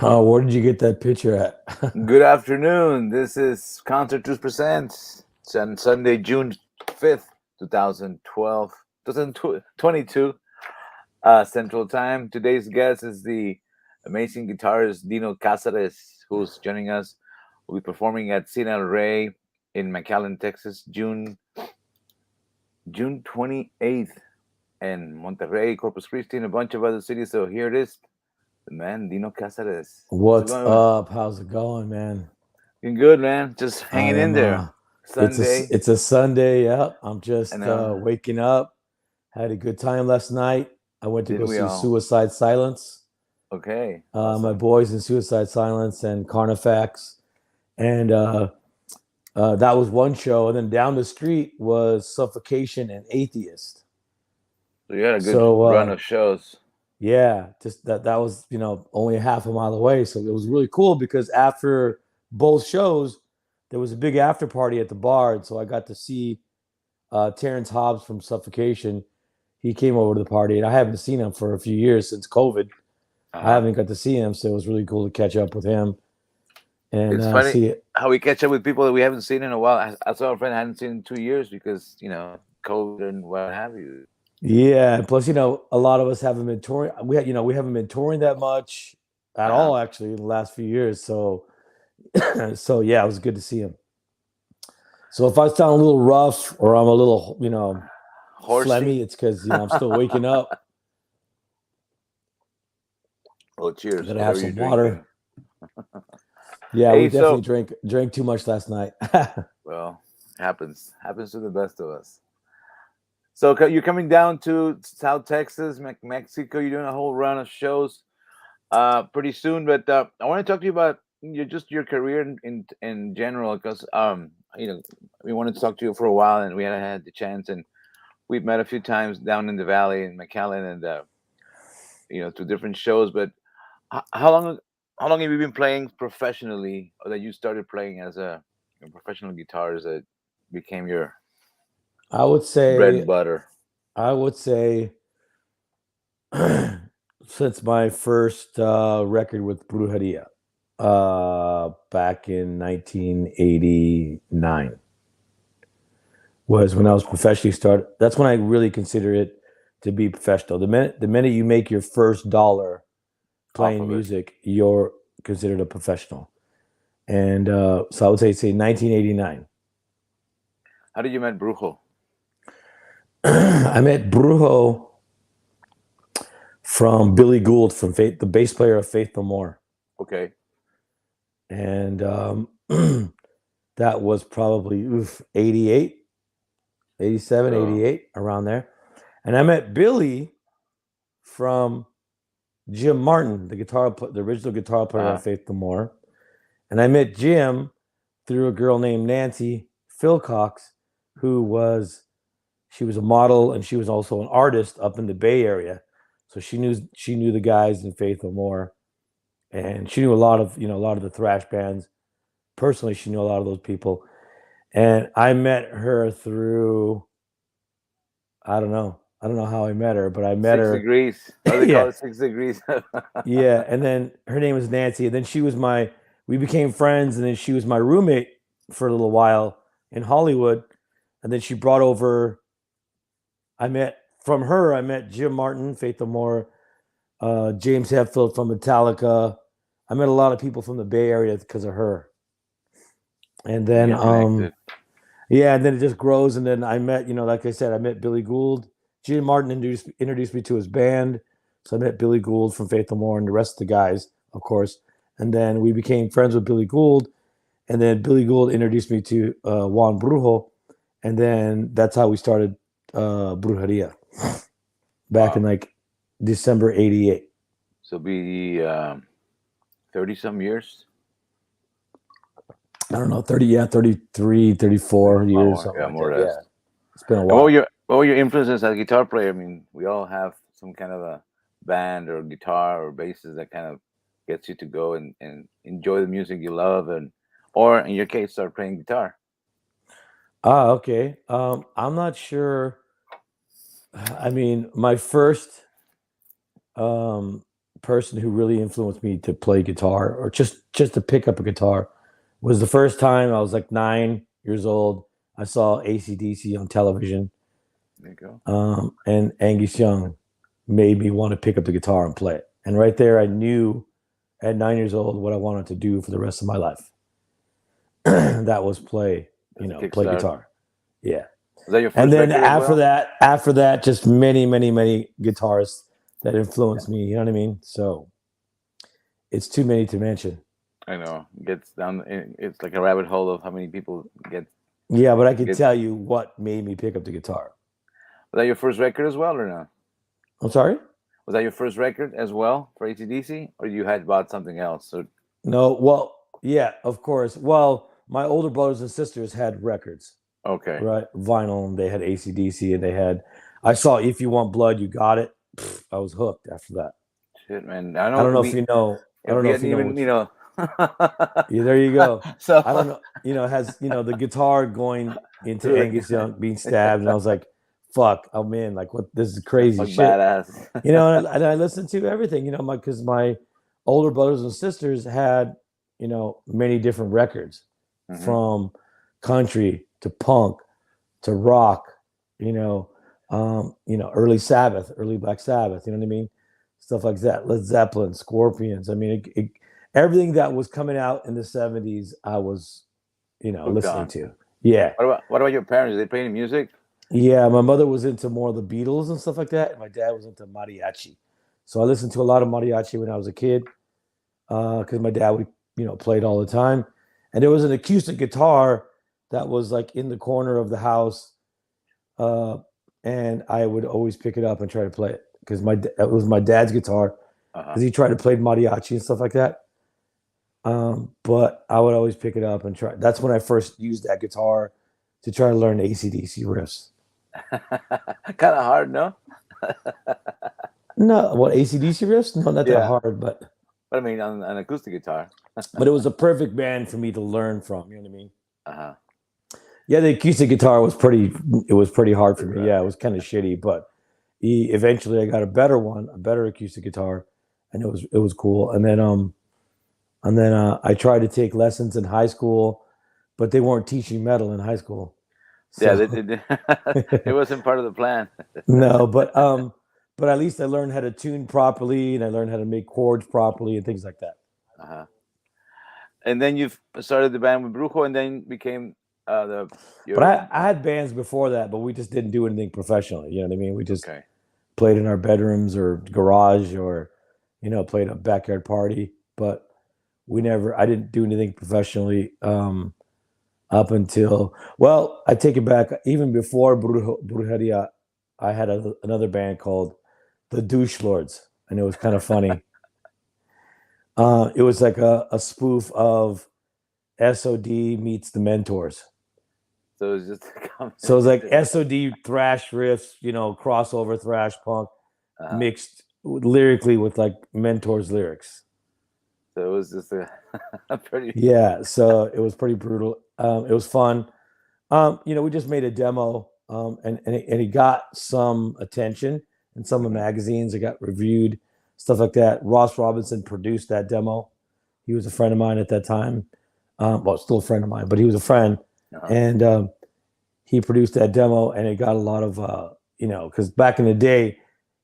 Where did you get that picture at? Good afternoon. This is Concert Juice Presents. It's on Sunday, June 5th, 2012, 2022, Central Time. Today's guest is the amazing guitarist Dino Cazares, who's joining us. We'll be performing at Cine Rey in McAllen, Texas, June 28th, and Monterrey, Corpus Christi, and a bunch of other cities. So here it is, the man Dino Cazares. How's it What's going? up? How's it going, man? Doing good, man. Just I hanging in am there. Sunday. it's a Sunday. Yep. I'm I just know. waking up. Had a good time last night. I went to go Didn't we see all? Suicide Silence. Okay. My Awesome. boys in Suicide Silence and Carnifex. And that was one show. And then down the street was Suffocation and Atheist. So you had a good So run of shows. yeah, just that was, only a half a mile away. So it was really cool because after both shows, there was a big after party at the bar. And so I got to see Terrence Hobbs from Suffocation. He came over to the party, and I haven't seen him for a few years since COVID. I Uh-huh. haven't got to see him, so it was really cool to catch up with him and It's funny see it. how we catch up with people that we haven't seen in a while. I saw a friend I hadn't seen in 2 years because, COVID and what have you. Yeah, and plus, a lot of us haven't been touring. We haven't been touring that much at Uh-huh. all, actually, in the last few years. So, so yeah, it was good to see him. So if I sound a little rough or I'm a little, Horsey. phlegmy, it's because I'm still waking up. Oh, cheers. Gotta have Whatever you're some drinking. water. Yeah, we Hey, definitely so, drank too much last night. well, happens to the best of us. So you're coming down to South Texas, Mexico. You're doing a whole run of shows pretty soon. But I want to talk to you about your career in general, because we wanted to talk to you for a while, and we hadn't had the chance, and we've met a few times down in the valley in McAllen, and to different shows. But how long have you been playing professionally, or that you started playing as a professional guitarist that became your I would bread say, and butter? I would say, since my first record with Brujeria, back in 1989, was when I was professionally started. That's when I really consider it to be professional. The minute you make your first dollar Off playing of it. music, you're considered a professional. And so I would say 1989. How did you met Brujo? I met Brujo from Billy Gould, from Faith, the bass player of Faith No More. Okay. And that was probably 88, 87, So 88, around there. And I met Billy from Jim Martin, the original guitar player uh of Faith No More. And I met Jim through a girl named Nancy Philcox, she was a model, and she was also an artist up in the Bay Area. So she knew the guys in Faith No More, and she knew a lot of the thrash bands. Personally, she knew a lot of those people. And I met her through, I don't know how I met her, but I met six her. degrees. How do they call Yeah. it? 6 degrees. Yeah. And then her name was Nancy. And then we became friends. And then she was my roommate for a little while in Hollywood. And then she brought over, I met Jim Martin, Faith No More, James Hetfield from Metallica. I met a lot of people from the Bay Area because of her. And You then, get connected. yeah, and then it just grows. And then I met, like I said, I met Billy Gould. Jim Martin introduced me to his band. So I met Billy Gould from Faith No More and the rest of the guys, of course. And then we became friends with Billy Gould. And then Billy Gould introduced me to Juan Brujo. And then that's how we started Brujeria back in Wow. like December 88. So be 30 some years. I don't know, 30, yeah, 33, 34 years, More, something yeah, like more that. or Yeah, less. it's been a And while. what were your influences as a guitar player? I mean, we all have some kind of a band or guitar or basses that kind of gets you to go and enjoy the music you love, and or in your case, start playing guitar. Okay. I'm not sure. I mean, my first um, person who really influenced me to play guitar or just to pick up a guitar was the first time I was like 9 years old. I saw AC/DC on television. There you go. And Angus Young made me want to pick up the guitar and play it. And right there, I knew at 9 years old what I wanted to do for the rest of my life. That was play guitar. Yeah. Was that your first And then record as well? after that, just many guitarists that influenced me. You know what I mean? So it's too many to mention. I know. Gets down. It's like a rabbit hole of how many people get. Yeah, but I can tell you what made me pick up the guitar. Was that your first record as well, or no? I'm sorry? Was that your first record as well for AC/DC, or you had bought something else? So No, well, yeah, of course. Well, my older brothers and sisters had records. okay, Right, vinyl, and they had AC/DC, and they had. I saw "If You Want Blood, You Got It." I was hooked after that. shit, man. I don't know if you know. I don't know if you know. Yeah, there you go. So I don't know. It has the guitar going into Angus Young being stabbed, and I was like, "Fuck, I'm in." Like, what? This is crazy shit. Badass. And I listened to everything. Because my older brothers and sisters had many different records, from country to punk to rock, early Sabbath, early Black Sabbath, you know what I mean? Stuff like that. Led Zeppelin, Scorpions. I mean, everything that was coming out in the 70s, I was, listening to. Yeah. What about your parents? Did they play any music? Yeah, my mother was into more of the Beatles and stuff like that. And my dad was into mariachi. So I listened to a lot of mariachi when I was a kid, because my dad would, played all the time. And there was an acoustic guitar that was like in the corner of the house, and I would always pick it up and try to play it because it was my dad's guitar, because he tried to play mariachi and stuff like that. But I would always pick it up and try. That's when I first used that guitar to try to learn AC/DC riffs. Kind of hard, no? No, what, AC/DC riffs? No, not that hard, but I mean, on an acoustic guitar. But it was a perfect band for me to learn from. You know what I mean? Yeah, the acoustic guitar was pretty hard for me. Yeah, it was kind of shitty, but eventually I got a better acoustic guitar, and it was cool. And then I tried to take lessons in high school, but they weren't teaching metal in high school. So, it wasn't part of the plan. No, but at least I learned how to tune properly, and I learned how to make chords properly and things like that. And then you've started the band with Brujo, and then became But I had bands before that, but we just didn't do anything professionally. You know what I mean? We just played in our bedrooms or garage, or played a backyard party. But I didn't do anything professionally up until, well, I take it back. Even before Brujeria, I had another band called the Douche Lords, and it was kind of funny. It was like a spoof of SOD meets the Mentors. So it was just it was like SOD thrash riffs, crossover thrash punk, mixed lyrically with like Mentors lyrics. So it was just a pretty so it was pretty brutal. It was fun. We just made a demo, and it got some attention in some of the magazines. It got reviewed, stuff like that. Ross Robinson produced that demo. He was a friend of mine at that time. Well, still a friend of mine, but he was a friend. And he produced that demo, and it got a lot of, because back in the day,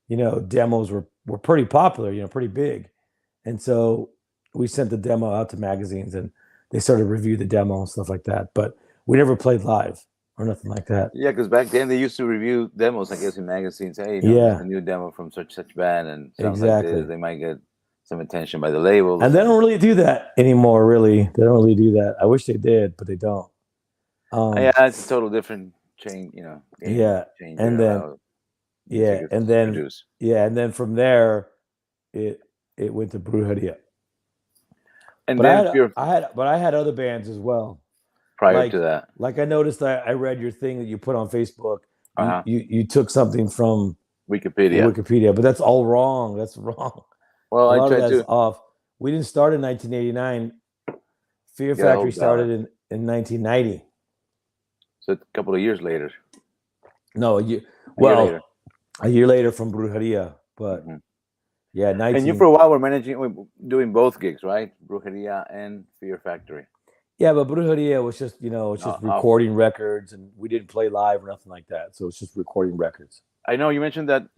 demos were pretty popular, pretty big. And so we sent the demo out to magazines, and they started to review the demo and stuff like that. But we never played live or nothing like that. Yeah, because back then they used to review demos, I guess, in magazines. Hey, there's a new demo from such band, and sounds like this. They might get some attention by the label. And they don't really do that anymore, really. They don't really do that. I wish they did, but they don't. It's a total different change, change and then from there, it went to Brujeria. And I had other bands as well. Prior to that, like I noticed, I read your thing that you put on Facebook. You took something from Wikipedia, but that's all wrong. That's wrong. Well, I tried to. Off. We didn't start in 1989. Fear Factory started in 1990. So a couple of years later. No, a year later from Brujeria, but Yeah, And you 19. for a while were doing both gigs, right? Brujeria and Fear Factory. Yeah, but Brujeria was just, it's just Off. recording records, and we didn't play live or nothing like that. So it's just recording records. I know you mentioned that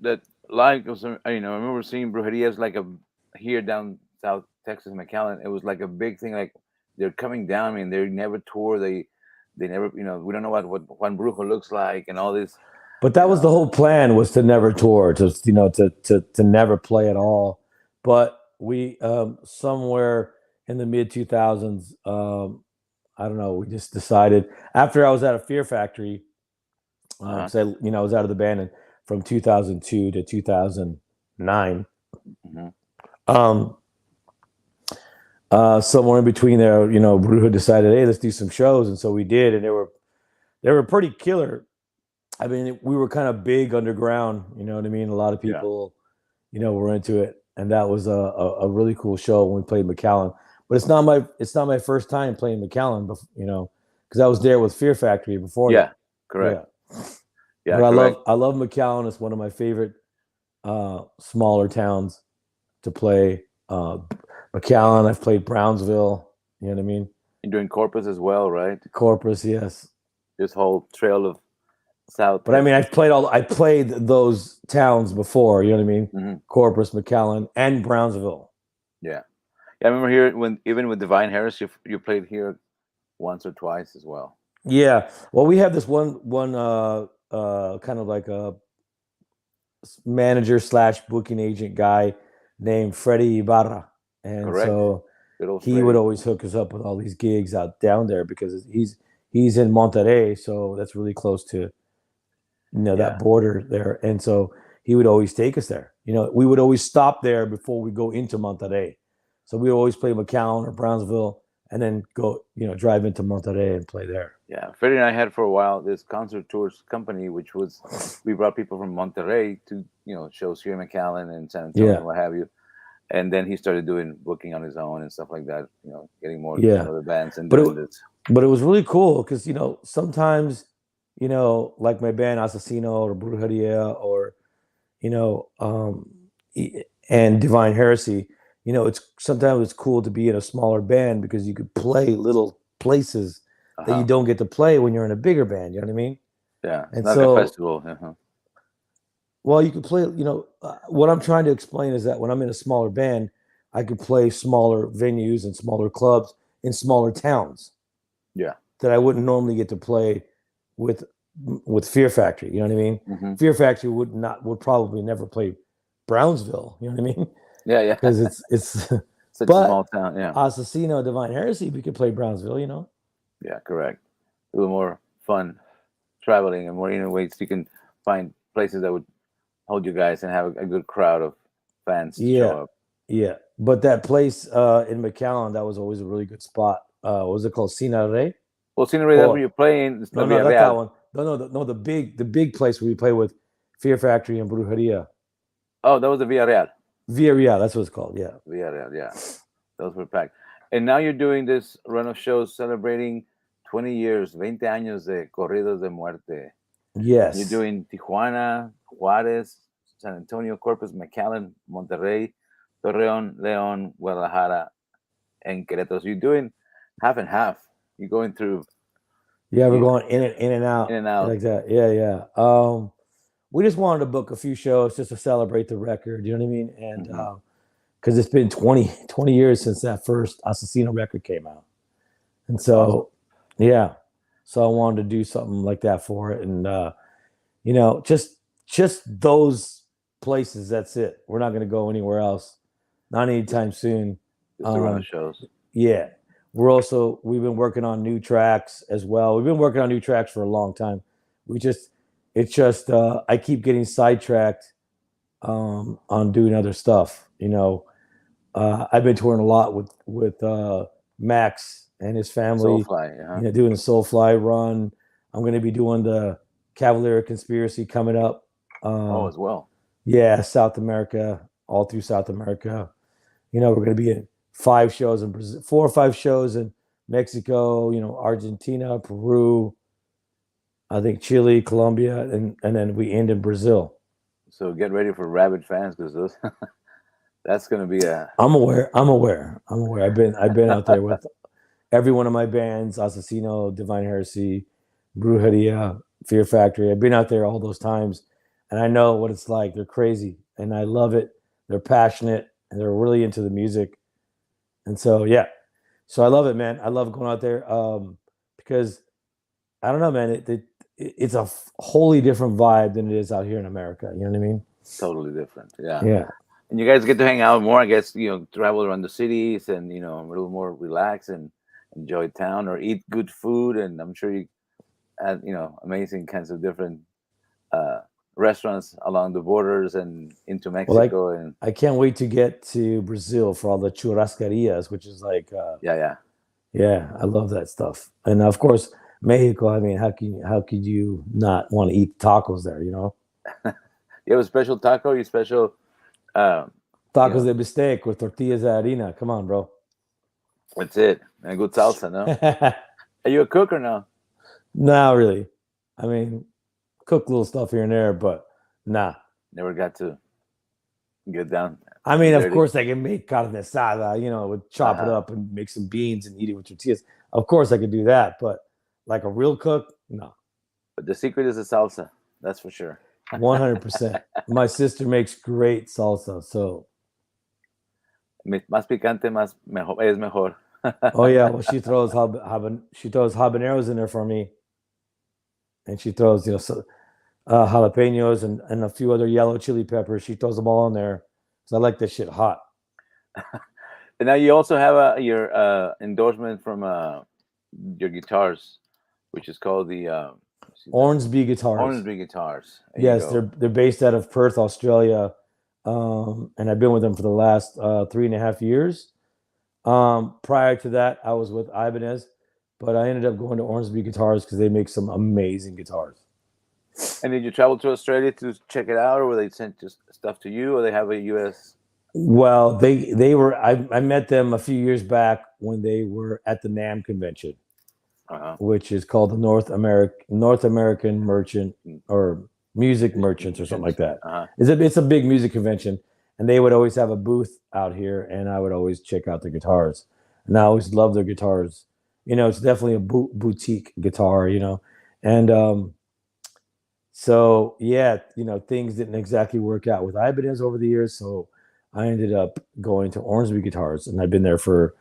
live. I remember seeing Brujeria's like a here down South Texas, McAllen. It was like a big thing. Like they're coming down. I mean, they never tour. They never. We don't know what Juan Brujo looks like and all this. But that was the whole plan, was to never tour, to never play at all. But we somewhere in the mid 2000s, I don't know, we just decided after I was at a Fear Factory, because I was out of the band from 2002 to 2009. Mm-hmm. Somewhere in between there, Brujo decided, hey, let's do some shows, and so we did, and they were pretty killer. I mean, we were kind of big underground, you know what I mean? A lot of people, were into it, and that was a really cool show when we played McAllen. But it's not my first time playing McAllen, because I was there with Fear Factory before. Yeah, correct. Yeah, but I love McAllen. It's one of my favorite smaller towns to play. McAllen. I've played Brownsville. You know what I mean? You're doing Corpus as well, right? Corpus, yes. This whole trail of South. But I mean, I played those towns before. You know what I mean? Mm-hmm. Corpus, McAllen, and Brownsville. Yeah. I remember here even with Divine Harris, you played here once or twice as well. Yeah. Well, we have this one kind of like a manager / booking agent guy named Freddie Ibarra, and Correct. so he would always hook us up with all these gigs out down there because he's in Monterrey, so that's really close to that border there, and so he would always take us there. We would always stop there before we go into Monterrey, so we would always play McAllen or Brownsville, and then go drive into Monterrey and play there. Yeah, Freddie and I had for a while this concert tours company, which was we brought people from Monterrey to shows here in McAllen and San Antonio and what have you. And then he started doing booking on his own and stuff like that, getting more other bands and doing this. But it was really cool because sometimes like my band Asesino or Brujeria or and Divine Heresy, sometimes it's cool to be in a smaller band because you could play little places that you don't get to play when you're in a bigger band. You know what I mean? Yeah, it's not a festival. Well, you can play, what I'm trying to explain is that when I'm in a smaller band, I could play smaller venues and smaller clubs in smaller towns. Yeah. That I wouldn't normally get to play with Fear Factory. You know what I mean? Mm-hmm. Fear Factory would probably never play Brownsville. You know what I mean? Yeah. Because it's such a small town. Yeah. Asesino, Divine Heresy, we could play Brownsville. Yeah, correct. A little more fun traveling and more ways you can find places that would hold you guys and have a good crowd of fans to show up. Yeah. But that place in McAllen, that was always a really good spot. What was it called? Cine Rey? Well, Cine Rey, that's where you're playing. It's no, not that one. No, the big place where we play with Fear Factory and Brujeria. Oh, that was the Villarreal. Villarreal, that's what it's called. Yeah. Villarreal, yeah. Those were packed. And now you're doing this run of shows celebrating 20 years, 20 años de Corridos de Muerte. Yes. You're doing Tijuana, Juárez, San Antonio, Corpus, McAllen, Monterrey, Torreón, León, Guadalajara, and Querétaro. So you're doing half and half. You're going through. Yeah, we're going in and out. In and out. Like that. Yeah. We just wanted to book a few shows just to celebrate the record. You know what I mean? And because it's been 20 years since that first Asesino record came out. And so, yeah. So I wanted to do something like that for it. And, just those places, that's it. We're not going to go anywhere else. Not anytime soon. Just to run the shows. Yeah. We've been working on new tracks as well. We've been working on new tracks for a long time. I keep getting sidetracked on doing other stuff. I've been touring a lot with Max and his family. Soulfly, doing the Soulfly run. I'm going to be doing the Cavalier Conspiracy coming up. As well. Yeah, South America, all through South America. We're going to be in 5 shows in Brazil, 4 or 5 shows in Mexico, Argentina, Peru, I think Chile, Colombia, and then we end in Brazil. So get ready for rabid fans because those That's gonna be a. I'm aware. I've been out there with every one of my bands: Asesino, Divine Heresy, Brujeria, Fear Factory. I've been out there all those times, and I know what it's like. They're crazy, and I love it. They're passionate, and they're really into the music. And so, yeah, so I love it, man. I love going out there because I don't know, man. It's a wholly different vibe than it is out here in America. You know what I mean? Totally different. Yeah. Yeah. And you guys get to hang out more, I guess, travel around the cities and, a little more relax and enjoy town or eat good food. And I'm sure you had, amazing kinds of different restaurants along the borders and into Mexico. And I can't wait to get to Brazil for all the churrascarias, which is like, yeah. yeah, I love that stuff. And of course, Mexico. I mean, how could you not want to eat tacos there? You know, You have a special taco, you special tacos de bistec with tortillas de harina. Come on, bro. That's it. And good salsa, no? Are you a cook or no? Not really. I mean, cook little stuff here and there, but nah. Never got to get down. I mean, of course, I can make carne asada, would chop it up and make some beans and eat it with tortillas. Of course, I could do that, but like a real cook, no. But the secret is the salsa. That's for sure. 100%. My sister makes great salsa, so. Más picante, más mejor, es mejor. Oh yeah, well she throws habaneros in there for me, and she throws jalapenos and a few other yellow chili peppers. She throws them all in there because I like this shit hot. And now you also have your endorsement from your guitars, which is called the Ormsby Guitars. Ormsby Guitars. Yes, they're based out of Perth, Australia, and I've been with them for the last 3.5 years. Prior to that, I was with Ibanez, but I ended up going to Ormsby Guitars because they make some amazing guitars. And did you travel to Australia to check it out, or were they sent just stuff to you, or they have a U.S.? Well, they were. I met them a few years back when they were at the NAMM convention, which is called the North American Merchant or Music Merchants or something like that. It's a big music convention, and they would always have a booth out here, and I would always check out the guitars, and I always loved their guitars. It's definitely a boutique guitar, and so yeah, things didn't exactly work out with Ibanez over the years, so I ended up going to Ormsby Guitars, and I've been there for,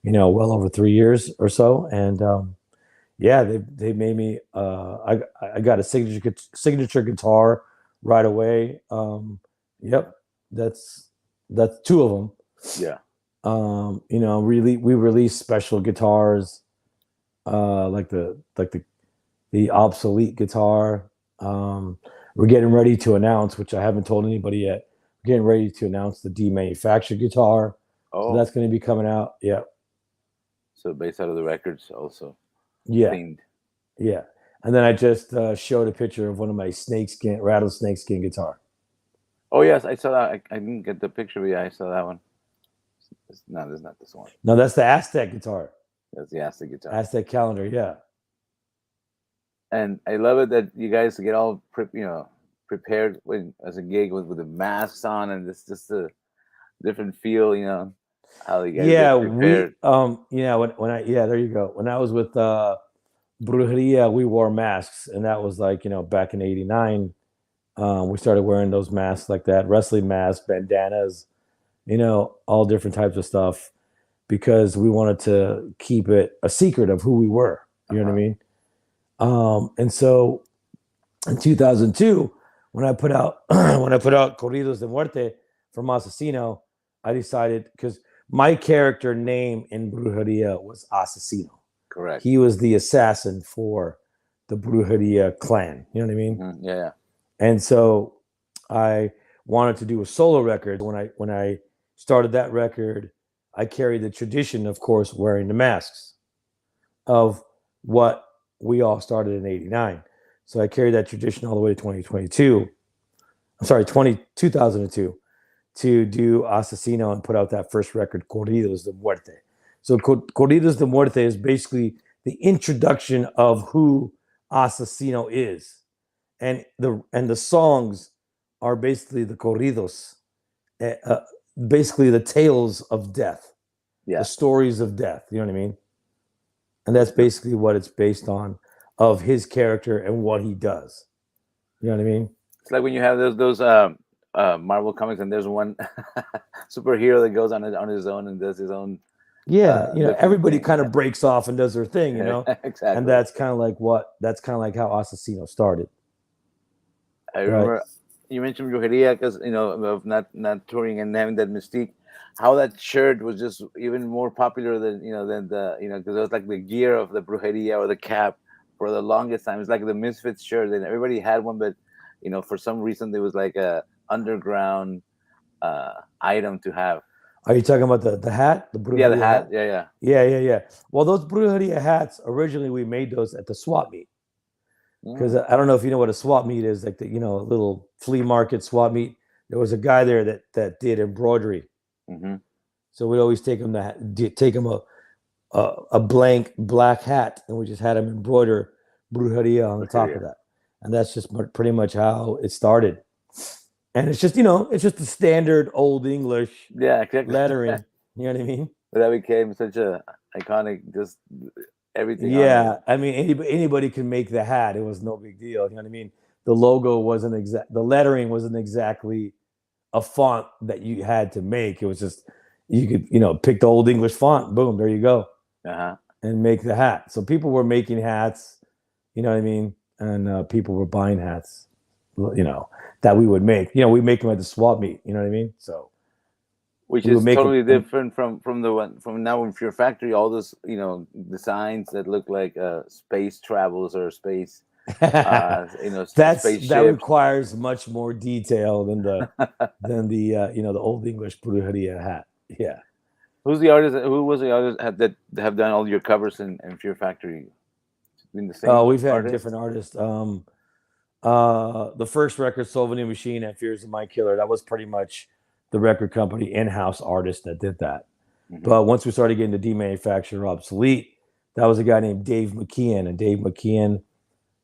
well over 3 years or so. And yeah, they made me. I got a signature guitar right away. Yep, that's 2 of them. Yeah. Really, we released special guitars, like the obsolete guitar. We're getting ready to announce, which I haven't told anybody yet. Getting ready to announce the demanufactured guitar. So that's going to be coming out. Yeah. So based out of the records also. Yeah. Themed. Yeah. And then I just showed a picture of one of my rattlesnake skin guitar. Oh yes, I saw that. I didn't get the picture, but yeah, I saw that one. No, there's not this one. No, that's the Aztec guitar. That's the Aztec guitar. Aztec calendar, yeah. And I love it that you guys get all prepared as a gig with the masks on, and it's just a different feel, how you guys get prepared. There you go. When I was with Brujeria, we wore masks, and that was like, back in '89. We started wearing those masks like that, wrestling masks, bandanas, all different types of stuff, because we wanted to keep it a secret of who we were. You know what I mean? And so in 2002, when I put out Corridos de Muerte from Asesino, I decided, because my character name in Brujeria was Asesino. Correct. He was the assassin for the Brujeria clan. You know what I mean? Mm-hmm. Yeah. And so I wanted to do a solo record. When I started that record, I carried the tradition, of course, wearing the masks of what we all started in '89. So I carried that tradition all the way to 2002 to do Asesino and put out that first record, Corridos de Muerte. So Corridos de Muerte is basically the introduction of who Asesino is. And the songs are basically the corridos basically the tales of death, Yeah. the stories of death. You know what I mean? And that's basically what it's based on, of his character and what he does. You know what I mean? It's like when you have those Marvel comics, and there's one superhero that goes on his own and does his own Yeah, different everybody thing. kind of breaks off and does their thing, Exactly. and that's kind of like how Asesino started. I Right. remember you mentioned Brujeria because of not touring and having that mystique. How that shirt was just even more popular than the because it was like the gear of the Brujeria or the cap for the longest time. It's like the Misfits shirt, and everybody had one, but for some reason there was like a underground item to have. Are you talking about the hat? The Yeah, Brujeria the hat. Yeah. Yeah. Well, those Brujeria hats, originally we made those at the swap meet. Because I don't know if you know what a swap meet is, like a little flea market swap meet. There was a guy there that did embroidery. Mm-hmm. So we always take him a blank black hat, and we just had him embroider Brujeria on the top of that. And that's just pretty much how it started. And it's just the standard old English lettering. You know what I mean? But that became such a iconic, just everything. Yeah, I mean anybody can make the hat. It was no big deal. You know what I mean? The logo the lettering wasn't exactly a font that you had to make. It was just you could pick the old English font. Boom, there you go, and make the hat. So people were making hats. You know what I mean? And people were buying hats. That we would make. We make them at the swap meet. You know what I mean? So. Which is totally different from the one from now in Fear Factory. All those designs that look like space travels or space, that requires much more detail than the the old English Brujeria hat. Yeah. Who was the artist that have done all your covers in Fear Factory? Been the same. We've had different artists. The first record, Souvenir Machine and Fears of My Killer, that was pretty much the record company in-house artist that did that. Mm-hmm. But once we started getting the demanufactured Obsolete, that was a guy named Dave McKeon, and Dave McKeon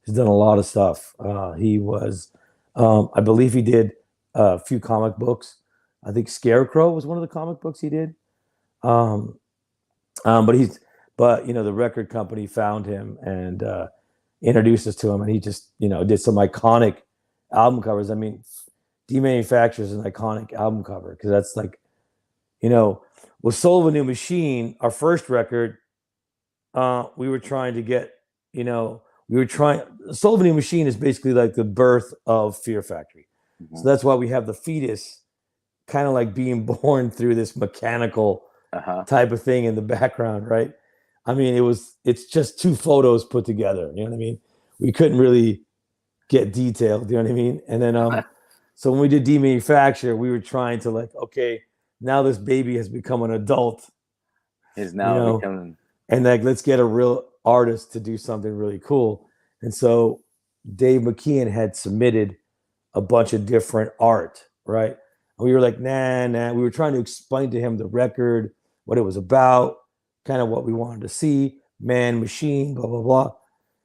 has done a lot of stuff. He was, I believe he did a few comic books. I think Scarecrow was one of the comic books he did. But the record company found him and introduced us to him, and he just did some iconic album covers. I mean, Demanufactured is an iconic album cover because that's like, with Soul of a New Machine, our first record, we were trying to get, Soul of a New Machine is basically like the birth of Fear Factory. Mm-hmm. So that's why we have the fetus kind of like being born through this mechanical type of thing in the background, right? I mean, it's just two photos put together. You know what I mean? We couldn't really get detailed. You know what I mean? And then, so when we did Demanufacture, we were trying to like, okay, now this baby has become an adult. Is now becoming, and like, let's get a real artist to do something really cool. And so Dave McKeon had submitted a bunch of different art, right? And we were like, nah. We were trying to explain to him the record, what it was about, kind of what we wanted to see, man, machine, blah, blah, blah.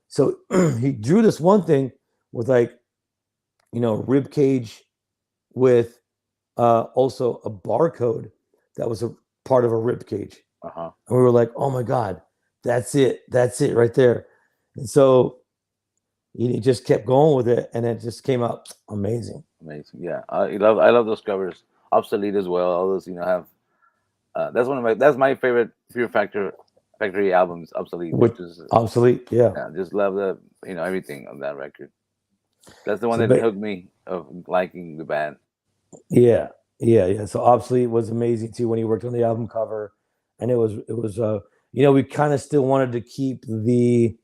So he drew this one thing with like, rib cage with also a barcode that was a part of a rib cage. And we were like, oh my God, that's it right there. And so he just kept going with it, and it just came out amazing. Yeah. I love those covers. Obsolete as well. All those have that's my favorite Fear Factory albums, Obsolete. Which is Obsolete, yeah. Just love the everything on that record. That's the one that hooked me of liking the band. Yeah. So Obsolete was amazing too when he worked on the album cover, and it was we kind of still wanted to keep the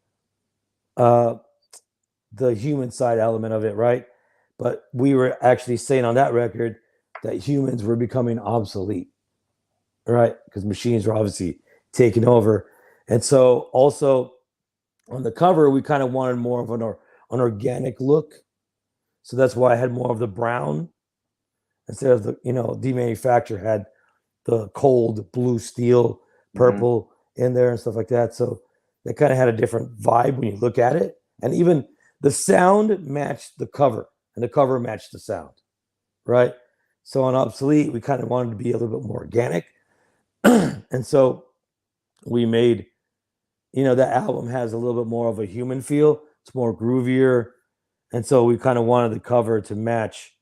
human side element of it, right? But we were actually saying on that record that humans were becoming obsolete, right? Because machines were obviously taking over, and so also on the cover we kind of wanted more of an organic look, so that's why I had more of the brown instead of the Demanufacture had the cold blue steel purple in there and stuff like that. So that kind of had a different vibe when you look at it, and even the sound matched the cover and the cover matched the sound, right? So on Obsolete, we kind of wanted to be a little bit more organic. And so we made, that album has a little bit more of a human feel. It's more groovier. And so we kind of wanted the cover to match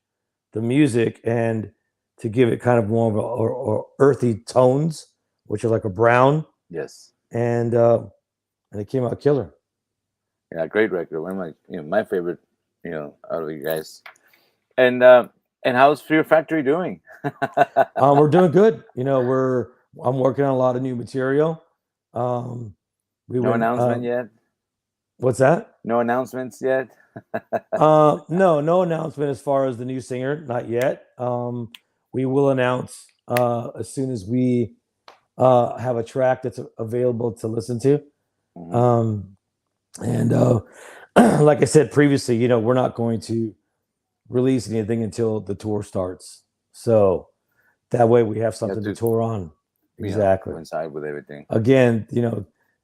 the music and to give it kind of more of or earthy tones, which are like a brown. Yes. And it came out killer. Yeah, great record. One of my my favorite, out of you guys. And how's Fear Factory doing? We're doing good. I'm working on a lot of new material. No announcement yet? What's that? No announcements yet? No announcement as far as the new singer, not yet. We will announce as soon as we have a track that's available to listen to. And like I said previously, we're not going to release anything until the tour starts. So that way we have something to tour on. Exactly. Coincide with everything. Again,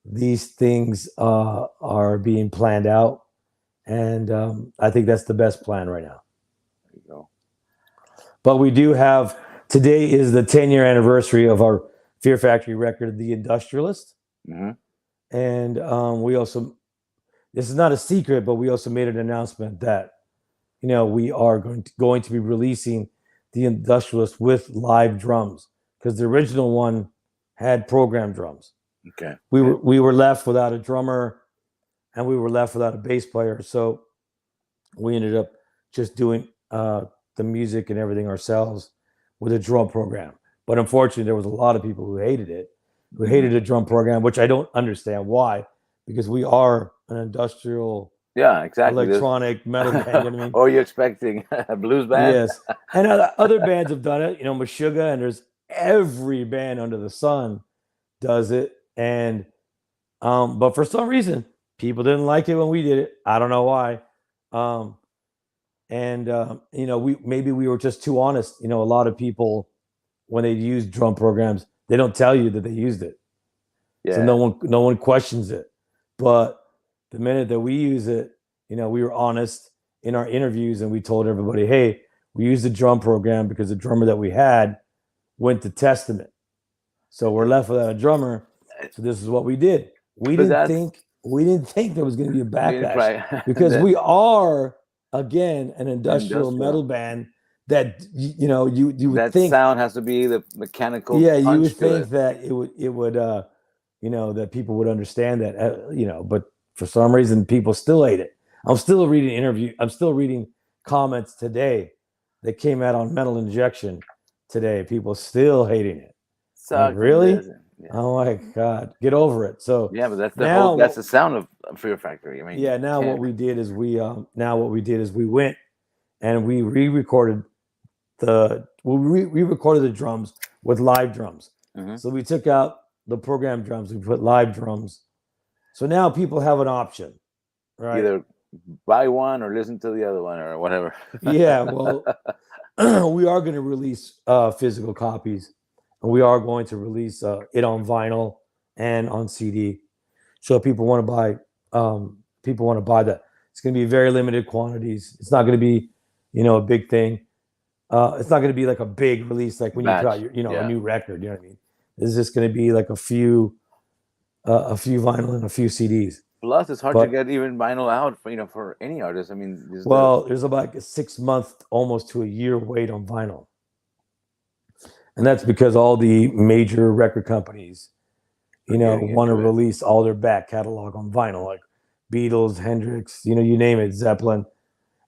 these things are being planned out. And I think that's the best plan right now. There you go. But we do have, today is the 10-year anniversary of our Fear Factory record, The Industrialist. And we also, this is not a secret, but we also made an announcement that, we are going to be releasing The Industrialist with live drums, because the original one had programmed drums. Okay. We were left without a drummer, and we were left without a bass player. So we ended up just doing the music and everything ourselves with a drum program. But unfortunately, there was a lot of people who hated it, who hated a drum program, which I don't understand why, because we are an industrial, exactly, electronic metal band. You know what I mean? Or you're expecting a blues band? Yes. And other bands have done it, Meshuggah, and there's every band under the sun does it. And but for some reason, people didn't like it when we did it. I don't know why. We were just too honest. A lot of people, when they use drum programs, they don't tell you that they used it. Yeah. So no one questions it. But the minute that we use it, we were honest in our interviews, and we told everybody, hey, we used the drum program because the drummer that we had went to Testament. So we're left without a drummer. So this is what we did. We didn't think there was going to be a backlash because we are, again, an industrial metal band that you would that think sound has to be the mechanical. Yeah, you would think that it would that people would understand that, but for some reason people still hate it. I'm still reading comments today that came out on Metal Injection today. People still hating it. Like, really? Yeah. Oh my God, get over it. So yeah, but that's the sound of Fear Factory. I mean, what we did is we went and we re-recorded the drums with live drums. So we took out the programmed drums, we put live drums. So now people have an option, right? Either buy one or listen to the other one or whatever. Yeah, well, we are going to release physical copies. And we are going to release it on vinyl and on CD. So if people want to buy that. It's going to be very limited quantities. It's not going to be, a big thing. It's not going to be like a big release, like when you put out your, a new record. You know what I mean? It's just going to be like a few vinyl and a few CDs. Plus, it's hard to get even vinyl out for any artist. I mean, there's about a 6 month, almost to a year wait on vinyl. And that's because all the major record companies, want to release all their back catalog on vinyl, like Beatles, Hendrix, you name it, Zeppelin.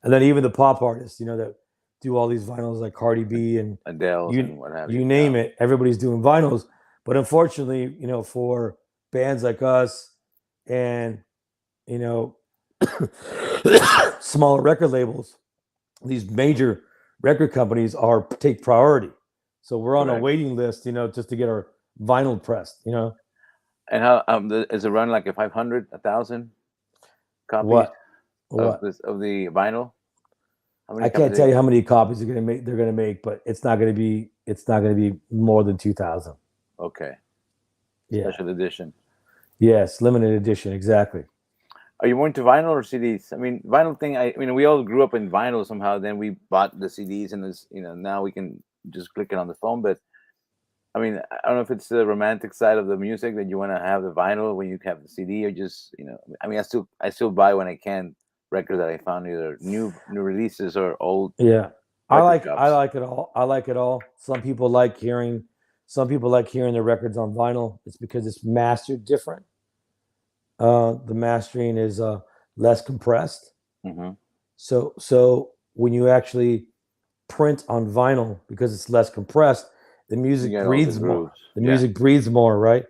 And then even the pop artists, that do all these vinyls like Cardi B and Adele and what have you. You name it, everybody's doing vinyls. But unfortunately, for bands like us and, smaller record labels, these major record companies take priority. So we're on a waiting list, just to get our vinyl pressed, And how is it run like a 500, 1,000 copies? What? Of the vinyl? I can't tell you how many copies they're going to make, but it's not going to be more than 2,000. Okay. Yeah. Special edition. Yes, limited edition, exactly. Are you more into vinyl or CDs? I mean, vinyl thing. I mean, we all grew up in vinyl somehow. Then we bought the CDs, and this, now we can just click it on the phone. But I mean, I don't know if it's the romantic side of the music that you want to have the vinyl when you have the CD, or just I mean, I still buy when I can records that I found either new releases or old Yeah. record I shops. like it all. I like it all. Some people like hearing the records on vinyl. It's because it's mastered different. The mastering is less compressed. Mm-hmm. So when you actually print on vinyl, because it's less compressed, the You music get all the breathes more. grooves. The Yeah. music breathes more, right?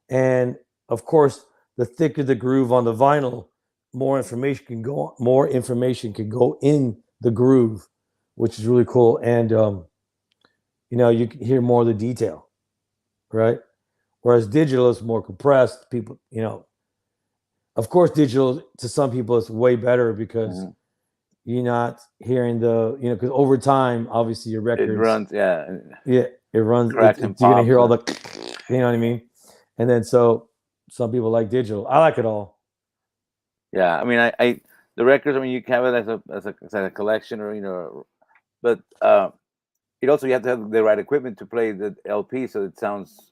And of course, the thicker the groove on the vinyl, more information can go in the groove, which is really cool. And you can hear more of the detail, right? Whereas digital is more compressed. People, of course, digital to some people is way better because Mm-hmm. you're not hearing because over time, obviously your It records, runs, yeah, it runs, cracks and you're gonna pops. hear all the, you know what I mean? And then so some people like digital. I like it all. Yeah, I mean, I the records. I mean, you can have it as a collection, or but it also, you have to have the right equipment to play the LP, so it sounds,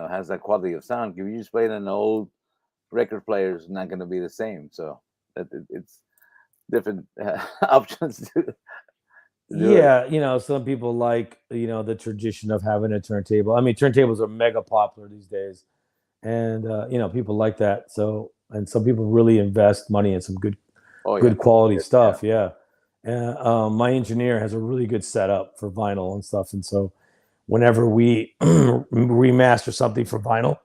has that quality of sound. If you just play it on an old record player, it's not going to be the same. So it's different options to do it. Yeah, some people like the tradition of having a turntable. I mean, turntables are mega popular these days, and people like that. So, and some people really invest money in some Oh yeah, good quality yeah. stuff. Yeah. And my engineer has a really good setup for vinyl and stuff. And so whenever we remaster something for vinyl,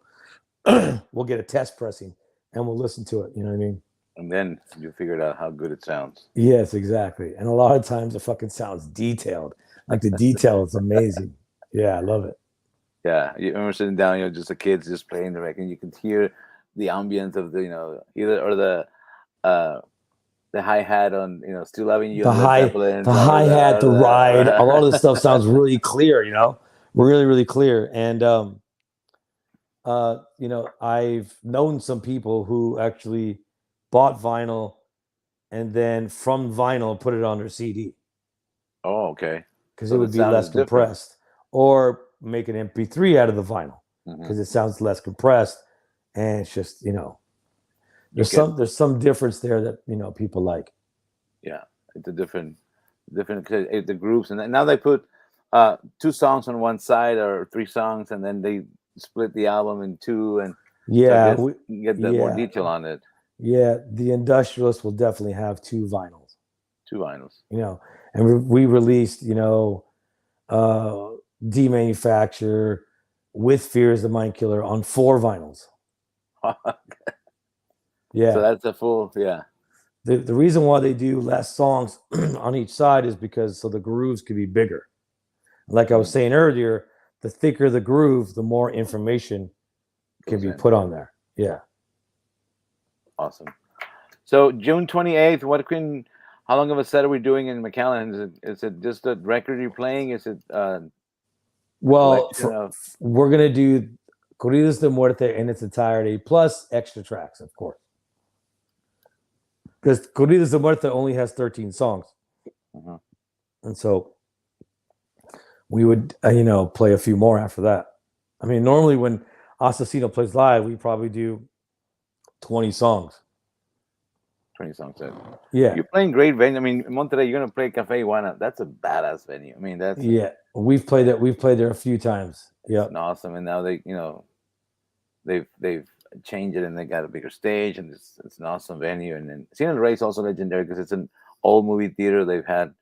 we'll get a test pressing and we'll listen to it. You know what I mean? And then you figured out how good it sounds. Yes, exactly. And a lot of times it fucking sounds detailed. Like the detail is amazing. Yeah, I love it. Yeah, you remember sitting down, just the kids just playing the record, and you could hear the ambience of the, either or the hi hat on, Still Loving You The on Led hi Zeppelin, the or hi-hat, the ride, a lot of this stuff sounds the really clear, really, really clear. And I've known some people who actually bought vinyl and then from vinyl put it on their CD Oh, okay. because it So the would be sound less is different. compressed, or make an MP3 out of the vinyl Hmm. because it sounds less compressed, and it's just You there's get, some difference there that people like. yeah, it's a different the groups, and now they put two songs on one side, or three songs, and then they split the album in two, and so I Yeah, guess you get the more yeah, detail on it. yeah. The industrialists will definitely have two vinyls, Two vinyls. and we released uh, demanufacture with Fears the Mind Killer on 4 vinyls. So Yeah. that's a full, yeah. The reason why they do less songs on each side is because so the grooves could be bigger. Like I was saying earlier, the thicker the groove, the more information can Goes be in. put on there. Yeah. Awesome. So June 28th, how long of a set are we doing in McAllen? Is it just a record you're playing? Is it Well, collection of? we're gonna do Corridos de Muerte in its entirety, plus extra tracks, of course. Because Corridos de Muerte only has 13 songs. Mhm. And so we would, play a few more after that. I mean, normally when Asesino plays live, we probably do 20 songs. 20 songs set. Yeah. You're playing great venue. I mean, in Monterrey, you're gonna play Cafe Iguana. That's a badass venue. I mean, that's We've played that. We've played there a few times. Yeah. an awesome. And now they've changed it, and they got a bigger stage, and it's an awesome venue. And then Cine del Rey is also legendary because it's an old movie theater. They've had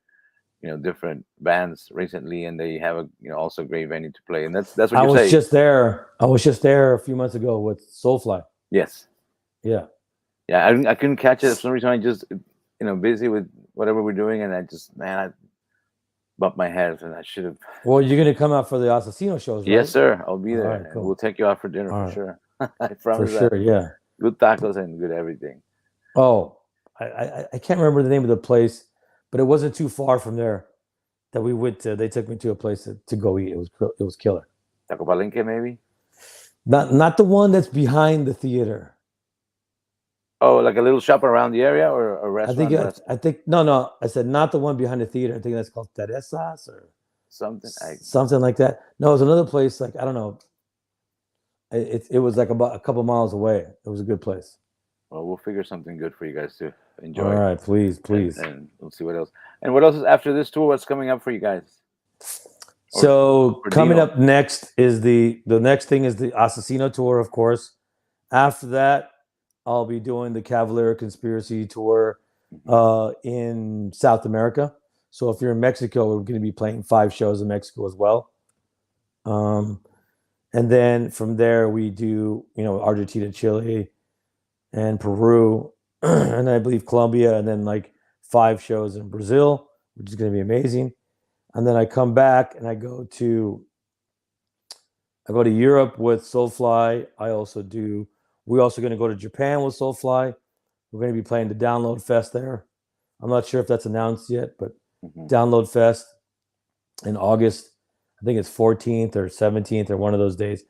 different bands recently, and they have a also great venue to play. And that's what I you was say. just there. I was just there a few months ago with Soulfly. Yes. Yeah. Yeah, I couldn't catch it for some reason. I just busy with whatever we're doing, and I bumped my head, and I should have. Well, you're gonna come out for the Asesino shows, right? Yes, sir. I'll be there. Right, cool. And we'll take you out for dinner for sure. I promise for sure. that. Yeah. Good tacos and good everything. Oh, I can't remember the name of the place, but it wasn't too far from there that we went to. They took me to a place to go eat. It was killer. Taco Palenque, maybe. Not the one that's behind the theater. Oh, like a little shop around the area or a I think restaurant? I think no. I said not the one behind the theater. I think that's called Teresa's or Something. something like that. No, it was another place. Like I don't know. It was like about a couple miles away. It was a good place. Well, we'll figure something good for you guys to All enjoy, right, please. and we'll see what else. And what else is after this tour? What's coming up for you guys? Or So for coming Dino? up next is the next thing is the Asesino tour, of course. After that, I'll be doing the Cavalier Conspiracy tour in South America. So if you're in Mexico, we're going to be playing 5 shows in Mexico as well. And then from there, we do, Argentina, Chile, and Peru, and I believe Colombia, and then like 5 shows in Brazil, which is going to be amazing. And then I come back and I go to Europe with Soulfly. We're also going to go to Japan with Soulfly. We're going to be playing the Download Fest there. I'm not sure if that's announced yet, but Download Fest in August. I think it's 14th or 17th or one of those days.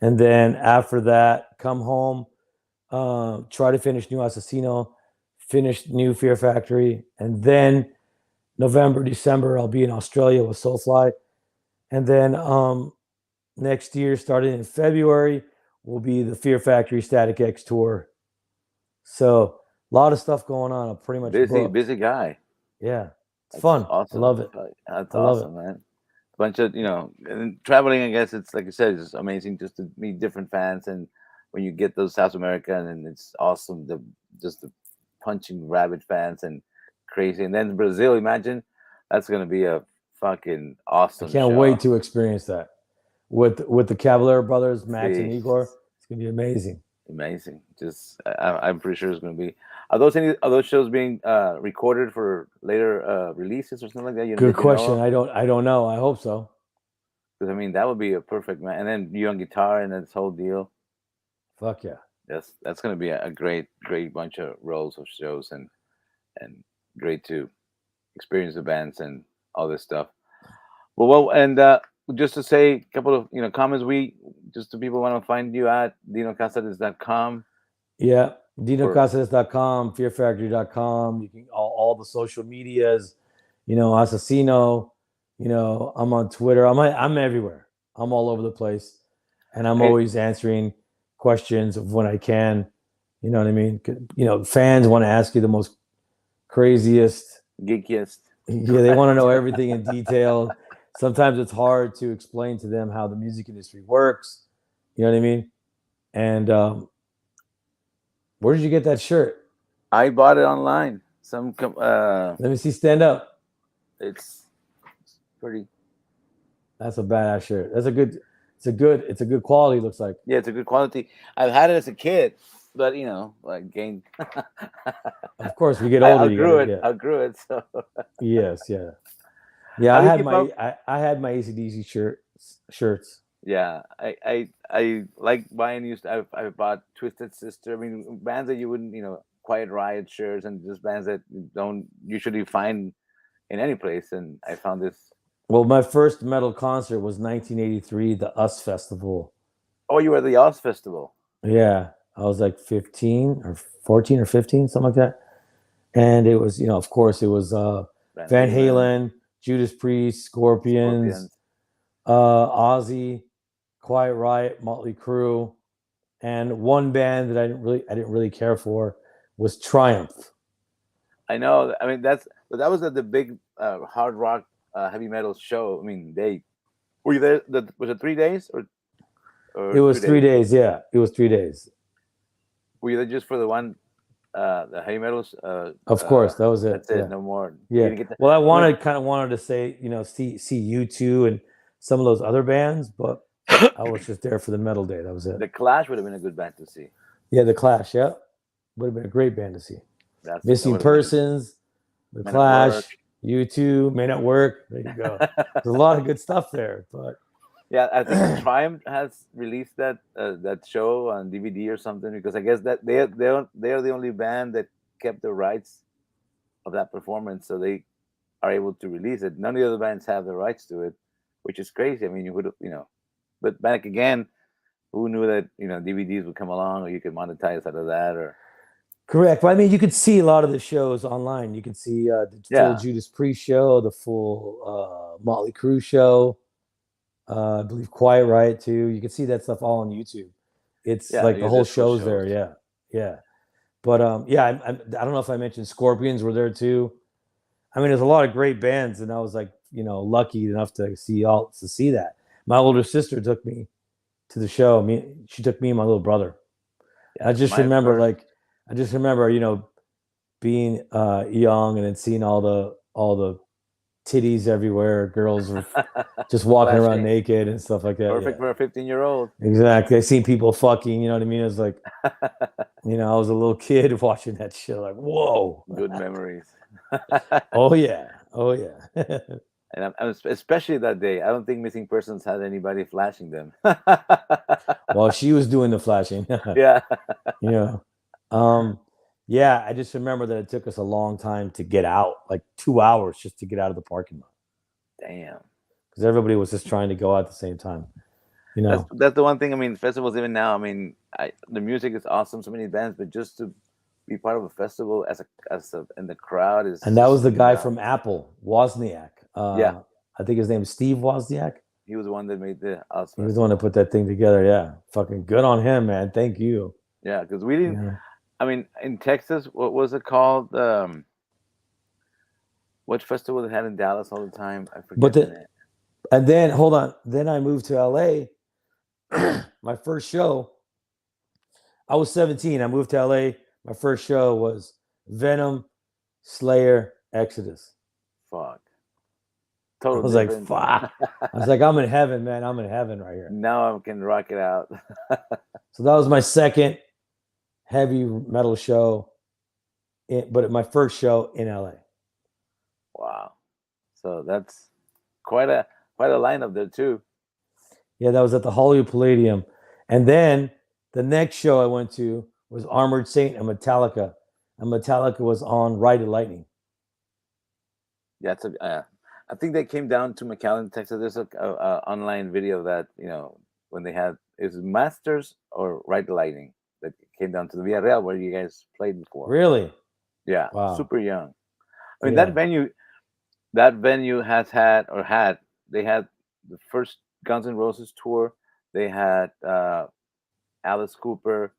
And then after that, come home, try to finish New Asesino, finish New Fear Factory, and then November, December, I'll be in Australia with Soulfly. And then next year, starting in February, will be the Fear Factory Static X tour. So a lot of stuff going on. I'm pretty much booked. Busy guy. Yeah, it's fun. Awesome. I love it. That's I love awesome, man. Bunch of and traveling. I guess it's like you said, it's amazing just to meet different fans, and when you get those South American, and it's awesome. The punching rabbit fans and crazy, and then Brazil. Imagine that's gonna be a fucking awesome. I can't wait to experience that with the Cavalier brothers, Max and Jeez. Igor. It's gonna be amazing. Amazing. Just I'm pretty sure it's gonna be. Are those shows being recorded for later releases or something like that? Good question. I don't know. I hope so. Because I mean that would be a perfect man. And then you on guitar and this whole deal. Fuck yeah. That's gonna be a great bunch of roles of shows and great to experience the bands and all this stuff. Well, and just to say a couple of comments. Just the people want to find you at dinocazares.com. Yeah, DinoCazares.com, FearFactory.com. You can all the social medias. Asesino. I'm on Twitter. I'm everywhere. I'm all over the place, and I'm always answering questions of when I can. You know what I mean? Fans want to ask you the most craziest, geekiest. Yeah, they want to know everything in detail. Sometimes it's hard to explain to them how the music industry works. You know what I mean? And where did you get that shirt? I bought it online. Let me see. Stand up. It's pretty. That's a badass shirt. It's a good quality. Looks like. Yeah, it's a good quality. I've had it as a kid, but I gained. Of course, we get older. I grew it. So. Yes, yeah. I had my AC/DC shirts. Yeah, I like buying used. I bought Twisted Sister. I mean, bands that you wouldn't, Quiet Riot shirts, and just bands that you don't usually find in any place. And I found this. Well, my first metal concert was 1983, the US Festival. Oh, you were at the US Festival? Yeah, I was like 15 or 14 or 15, something like that. And it was, of course, it was Van Halen, Judas Priest, Scorpions. Ozzy, Quiet Riot, Motley Crue, and one band that I didn't really care for was Triumph. I know. I mean, that was at the big hard rock heavy metal show. I mean, were you there? Was it 3 days or it was 3 days? Yeah, it was 3 days. Were you there just for the one? The heavy metals. Of course, that was it. That's it. No more. Yeah. Well, I kind of wanted to say, see U2 and some of those other bands, but I was just there for the metal day. That was it. The Clash would have been a good band to see. Yeah, the Clash. Yeah, would have been a great band to see. Missing Persons, the Clash, U2, May Not Work. There you go. There's a lot of good stuff there, but. Yeah, I think Triumph has released that show on DVD or something, because I guess that they are the only band that kept the rights of that performance, so they are able to release it. None of the other bands have the rights to it, which is crazy. I mean, you would have, but back again, who knew that DVDs would come along, or you could monetize out of that, or Correct. But I mean, you could see a lot of the shows online. You could see the full Yeah, Judas Priest show, the full Motley Crue show. I believe Quiet Riot too. You can see that stuff all on YouTube. It's yeah, like the your whole disco show's there. shows. Yeah, yeah. But yeah, I don't know if I mentioned Scorpions were there too. I mean, there's a lot of great bands, and I was like, lucky enough to see that. My older sister took me to the show. She took me and my little brother. Yeah, my first. I just remember, being young and then seeing all the titties everywhere, girls were just walking around Flashing. naked and stuff like that. Perfect Yeah, for a 15-year-old. exactly. I seen people fucking. You know what I mean? It was like, I was a little kid watching that shit. Like, whoa. Good memories. Oh yeah. Oh yeah. And especially that day, I don't think missing persons had anybody flashing them. While she was doing the flashing. Yeah. Yeah. Um, yeah, I just remember that it took us a long time to get out, like 2 hours just to get out of the parking lot. Damn. Because everybody was just trying to go out at the same time. That's the one thing. I mean, festivals even now. I mean, the music is awesome, so many bands, but just to be part of a festival as a and the crowd is And that just was the something guy else. from Apple, Wozniak. Yeah, I think his name is Steve Wozniak. he was the one that made the Oz He was the one that Festival. put that thing together. Yeah. Fucking good on him, man. Thank you. Yeah, because we didn't. Yeah. I mean, in Texas, what was it called? What festival they had in Dallas all the time? I But forget the name. and then hold on. Then I moved to LA. My first show, I was 17. I moved to LA. My first show was Venom, Slayer, Exodus. Fuck. I Total was like, different. fuck. I was like, I'm in heaven, man. I'm in heaven right here. Now I can rock it out. So that was my second heavy metal show, but my first show in LA. Wow. So that's quite a lineup there too. Yeah, that was at the Hollywood Palladium. And then the next show I went to was Armored Saint and Metallica. And Metallica was on Ride the Lightning. Yeah, I think they came down to McAllen, Texas. There's a online video that when they had is Masters or Ride the Lightning that came down to the Villarreal where you guys played before. Really? Yeah, Wow. super young. I mean Yeah. that venue they had the first Guns N' Roses tour. They had Alice Cooper.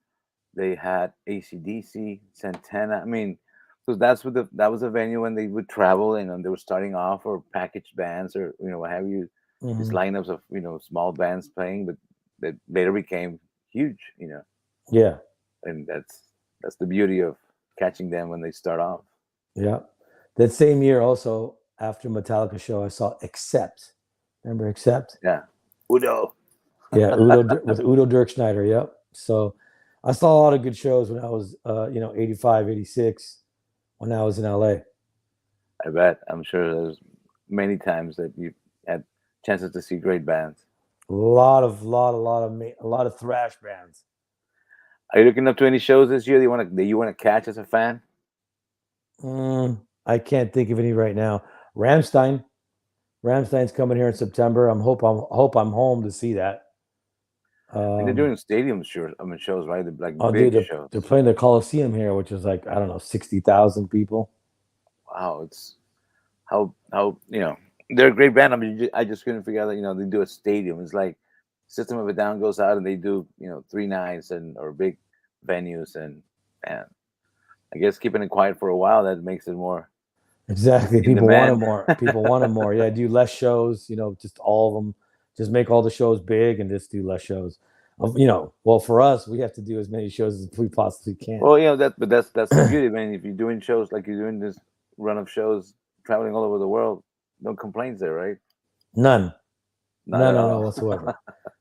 They had AC/DC, Santana. I mean, so that was a venue when they would travel and they were starting off or packaged bands or what have you. These Mhm. lineups of small bands playing, but that later became huge. Yeah. And that's the beauty of catching them when they start off. Yeah. That same year, also after Metallica show, I saw Accept. Remember Accept? Yeah, Udo. Yeah, with Udo Dirkschneider. Yep. So I saw a lot of good shows when I was, 85, 86, when I was in LA. I bet. I'm sure there's many times that you had chances to see great bands. A lot of thrash bands. Are you looking up to any shows this year that you want to catch as a fan? I can't think of any right now. Rammstein's coming here in September. I hope I'm home to see that. And they're doing stadium shows, right? They're like Oh, big dude, shows. they're playing the Coliseum here, which is like, I don't know, 60,000 people. Wow, it's how they're a great band. I mean, I just couldn't figure out that they do a stadium. It's like System of a Down goes out and they do 3 nights or big venues and I guess keeping it quiet for a while that makes it more Exactly. in People wanted demand. more. People wanted more. Yeah, do less shows, just all of them. Just make all the shows big and just do less shows. Well, for us, we have to do as many shows as we possibly can. Well, that's the beauty, man. If you're doing shows like you're doing this run of shows, traveling all over the world, no complaints there, right? None. Not at all. Whatsoever.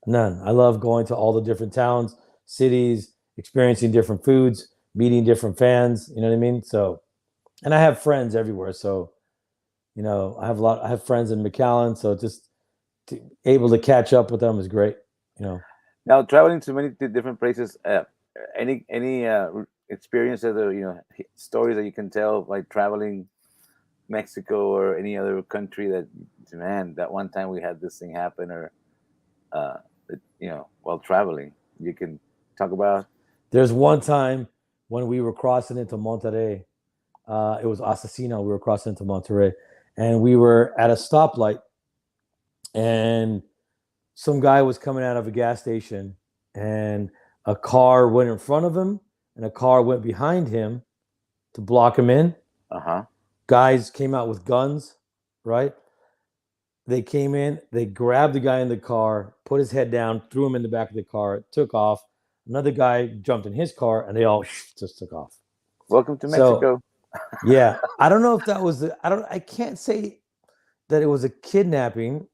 None. I love going to all the different towns, cities, experiencing different foods, meeting different fans. You know what I mean? So, and I have friends everywhere. So, I have friends in McAllen. So just able to catch up with them is great. Now, traveling to many different places, any experiences or stories that you can tell, like traveling Mexico or any other country that, man, that one time we had this thing happen, or while traveling, you can talk about. There's one time when we were crossing into Monterrey. It was Asesino. We were crossing into Monterrey, and we were at a stoplight, and some guy was coming out of a gas station, and a car went in front of him, and a car went behind him to block him in. Guys came out with guns, right? They came in, they grabbed the guy in the car, put his head down, threw him in the back of the car, took off. Another guy jumped in his car, and they all just took off. Welcome to Mexico. Yeah, I don't know if that was I can't say that it was a kidnapping.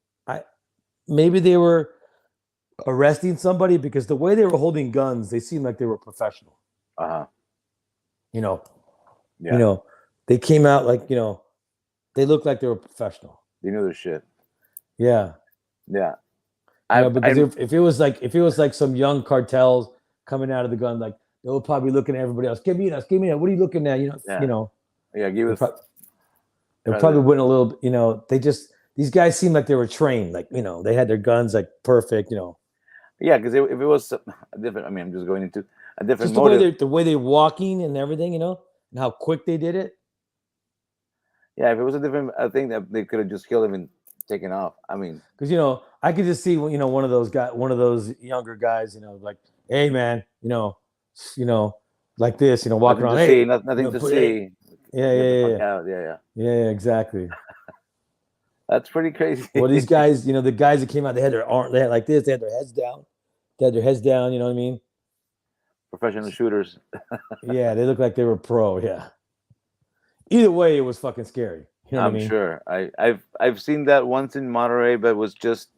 Maybe they were arresting somebody, because the way they were holding guns, they seemed like they were professional. You know, they came out like, they looked like they were professional. They knew their shit. Yeah. Because if it was like some young cartels coming out of the gun, like, they were probably looking at everybody else. Give me that. What are you looking at? Yeah, give us. They probably went a little. These guys seemed like they were trained. Like, they had their guns like perfect. Yeah, because if it was a different, I'm just going into a different just motive. the way they're walking and everything, and how quick they did it. Yeah, if it was a different thing, that they could have just killed him and taken off. Because I could just see one of those younger guys, like, hey man, like this, walking around. Hey, nothing to see. Yeah, exactly. That's pretty crazy. Well, these guys, the guys that came out, they had like this, they had their heads down. You know what I mean? Professional shooters. Yeah, they looked like they were pro. Yeah. Either way, it was fucking scary. You know what I mean? Sure. I've seen that once in Monterey, but it was just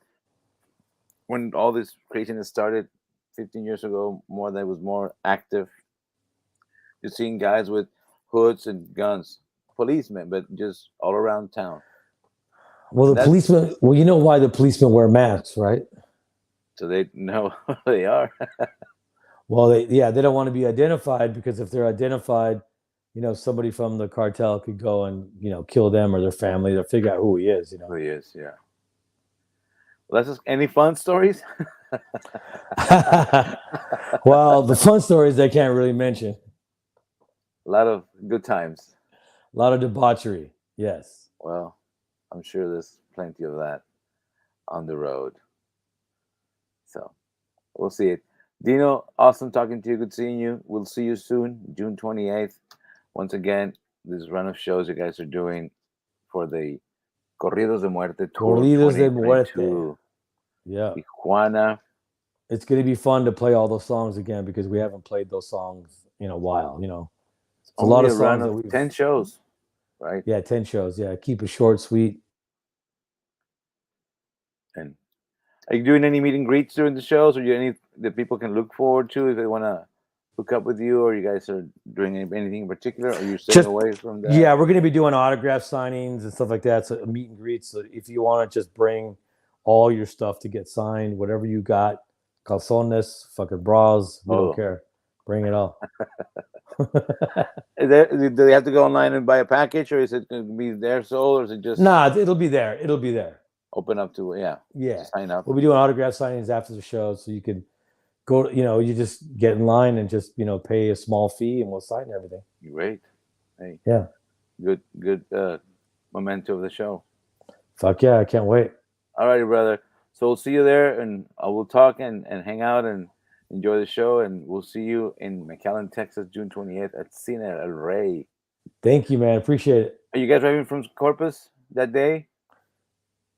when all this craziness started 15 years ago. That was more active. You're seeing guys with hoods and guns, policemen, but just all around town. Well, the policemen. Well, you know why the policemen wear masks, right? So they know who they are. Well, they don't want to be identified, because if they're identified, somebody from the cartel could go and kill them or their family. They'll figure out who he is. Who he is, yeah. Well, that's just any fun stories. Well, the fun stories I can't really mention. A lot of good times. A lot of debauchery. Yes. Well, I'm sure there's plenty of that on the road. So we'll see it. Dino, awesome talking to you. Good seeing you. We'll see you soon, June 28th. Once again, this run of shows you guys are doing for the Corridos de Muerte tour. Corridos de Muerte. Yeah. Tijuana. It's going to be fun to play all those songs again, because we haven't played those songs in a while. It's a lot of songs that we've 10 shows, right? Yeah, 10 shows. Yeah, keep it short, sweet. And are you doing any meet and greets during the shows, or any that people can look forward to if they want to hook up with you, or you guys are doing anything in particular? Or are you staying away from that? Yeah, we're going to be doing autograph signings and stuff like that. So meet and greets. So if you want to just bring all your stuff to get signed, whatever you got, calzones, fucking bras, we don't care. Bring it all. Do they have to go online and buy a package, or is it going to be there sold, or is it just? Nah, it'll be there. It'll be there. Open up to sign up. We'll be doing autograph signings after the show, so you can go. You just get in line and just pay a small fee, and we'll sign everything. Great. Hey. Yeah. Good memento of the show. Fuck yeah! I can't wait. All righty, brother. So we'll see you there, and we'll talk and hang out and enjoy the show, and we'll see you in McAllen, Texas, June 28th at Cine El Rey. Thank you, man. Appreciate it. Are you guys driving from Corpus that day?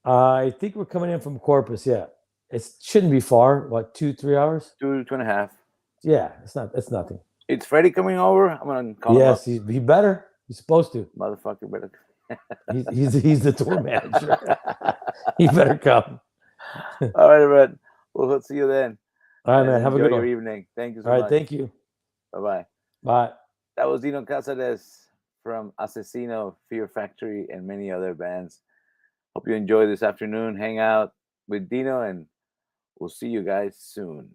I think we're coming in from Corpus. Yeah, it shouldn't be far. What, 2-3 hours? 2.5. Yeah, it's nothing. It's Freddie coming over. I'm gonna call him. Yes, he better. He's supposed to. Motherfucker better. he's the tour manager. He better come. All right, Red. We'll see you then. All right, man. Have a good one. Evening. Thank you so much. much. Thank you. Bye-bye. Bye. That was Dino Cazares from Asesino, Fear Factory, and many other bands. Hope you enjoy this afternoon. Hang out with Dino, and we'll see you guys soon.